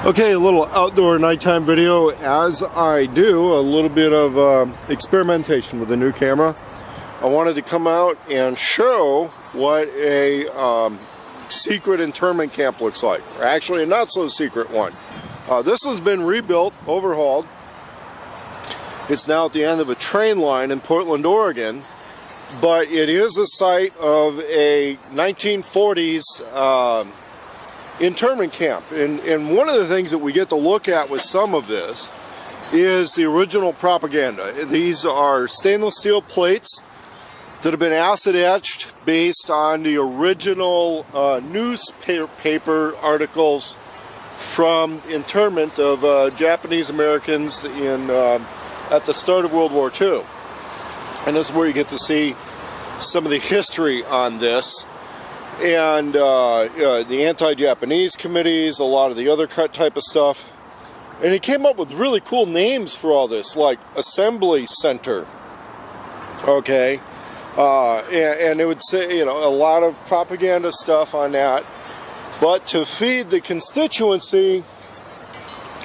Okay, a little outdoor nighttime video. As I do a little bit of experimentation with the new camera, I wanted to come out and show what a secret internment camp looks like. Or actually a not so secret one. This has been rebuilt, overhauled. It's now at the end of a train line in Portland, Oregon, but it is a site of a 1940s internment camp. And one of the things that we get to look at with some of this is the original propaganda. These are stainless steel plates that have been acid etched based on the original newspaper articles from internment of Japanese Americans in at the start of World War II. And this is where you get to see some of the history on this. And the anti-Japanese committees, a lot of the other type of stuff. And he came up with really cool names for all this, like Assembly Center. Okay. And it would say, you know, a lot of propaganda stuff on that. But to feed the constituency,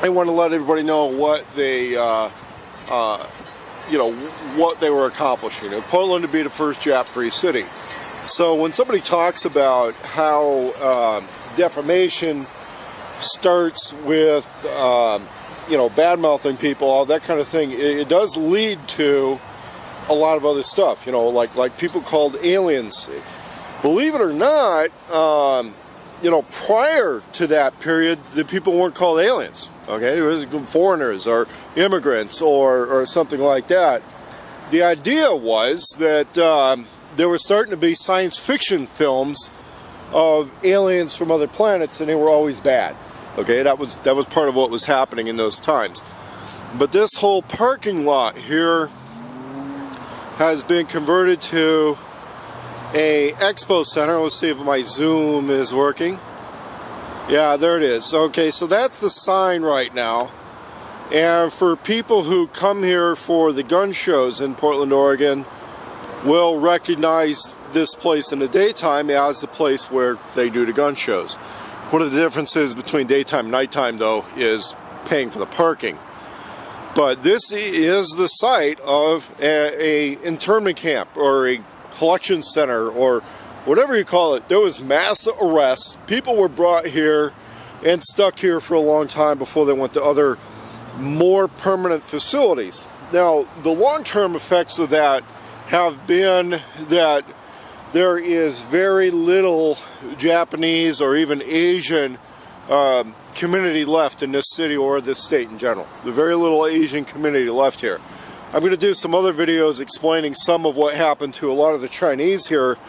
I want to let everybody know what they, what they were accomplishing. In Portland to be the first Jap-free city. So when somebody talks about how defamation starts with, bad-mouthing people, all that kind of thing, it does lead to a lot of other stuff, like people called aliens. Believe it or not, prior to that period, the people weren't called aliens, okay? It was foreigners or immigrants or something like that. The idea was that there were starting to be science fiction films of aliens from other planets, and they were always bad. Okay, that was part of what was happening in those times. But this whole parking lot here has been converted to a expo center. Let's see if my zoom is working. Yeah, there it is. Okay, so that's the sign right now. And for people who come here for the gun shows in Portland, Oregon, will recognize this place in the daytime as the place where they do the gun shows. One of the differences between daytime and nighttime, though, is paying for the parking. But this is the site of a internment camp or a collection center or whatever you call it. There was mass arrests. People were brought here and stuck here for a long time before they went to other more permanent facilities. Now, the long-term effects of that have been that there is very little Japanese or even Asian community left in this city or this state in general. There's very little Asian community left here. I'm going to do some other videos explaining some of what happened to a lot of the Chinese here,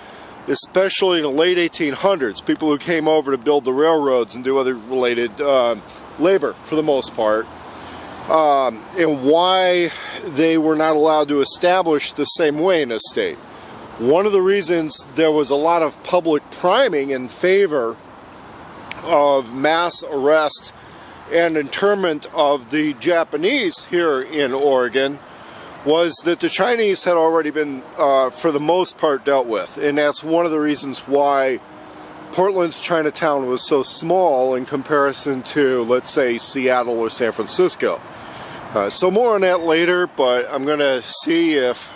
especially in the late 1800s, people who came over to build the railroads and do other related labor for the most part. And why they were not allowed to establish the same way in this state. One of the reasons there was a lot of public priming in favor of mass arrest and internment of the Japanese here in Oregon was that the Chinese had already been, for the most part, dealt with. And that's one of the reasons why Portland's Chinatown was so small in comparison to, let's say, Seattle or San Francisco. So more on that later, but I'm going to see if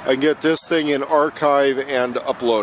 I can get this thing in archive and upload.